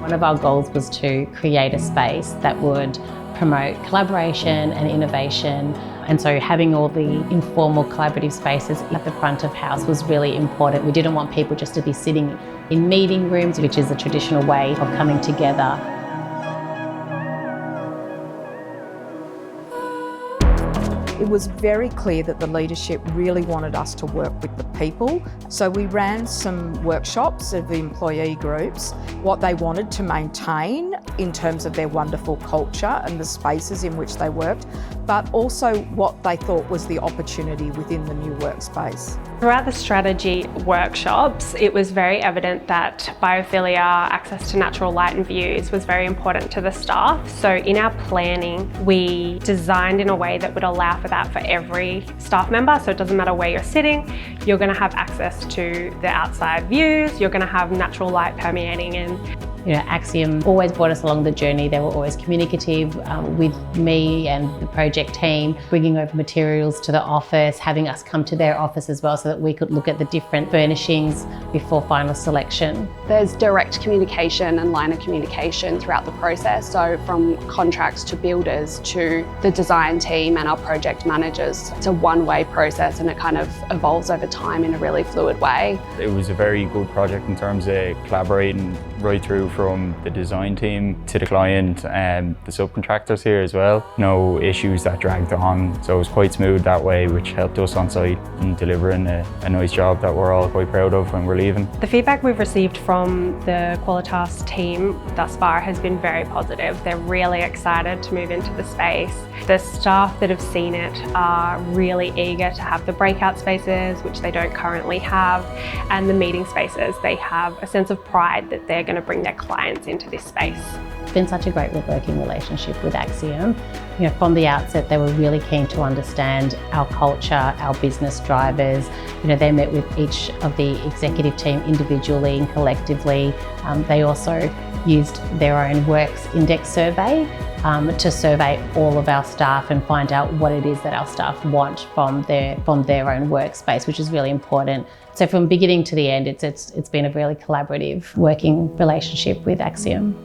One of our goals was to create a space that would promote collaboration and innovation. And so having all the informal collaborative spaces at the front of house was really important. We didn't want people just to be sitting in meeting rooms, which is a traditional way of coming together. It was very clear that the leadership really wanted us to work with the people. So we ran some workshops of the employee groups, what they wanted to maintain in terms of their wonderful culture and the spaces in which they worked, but also what they thought was the opportunity within the new workspace. Throughout the strategy workshops, it was very evident that biophilia, access to natural light and views was very important to the staff. So in our planning, we designed in a way that would allow for that for every staff member. So it doesn't matter where you're sitting, you're going to have access to the outside views, you're going to have natural light permeating in. You know, Axiom always brought us along the journey. They were always communicative with me and the project team, bringing over materials to the office, having us come to their office as well so that we could look at the different furnishings before final selection. There's direct communication and line of communication throughout the process. So from contracts to builders to the design team and our project managers. It's a one-way process and it kind of evolves over time in a really fluid way. It was a very good project in terms of collaborating right through from the design team to the client and the subcontractors here as well. No issues that dragged on, so it was quite smooth that way, which helped us on site in delivering a nice job that we're all quite proud of when we're leaving. The feedback we've received from the Qualitas team thus far has been very positive. They're really excited to move into the space. The staff that have seen it are really eager to have the breakout spaces, which they don't currently have, and the meeting spaces. They have a sense of pride that they're going to bring their clients into this space. It's been such a great working relationship with Axiom. You know, from the outset, they were really keen to understand our culture, our business drivers. You know, they met with each of the executive team individually and collectively. They also used their own works index survey to survey all of our staff and find out what it is that our staff want from their own workspace, which is really important. So from beginning to the end, it's been a really collaborative working relationship with Axiom.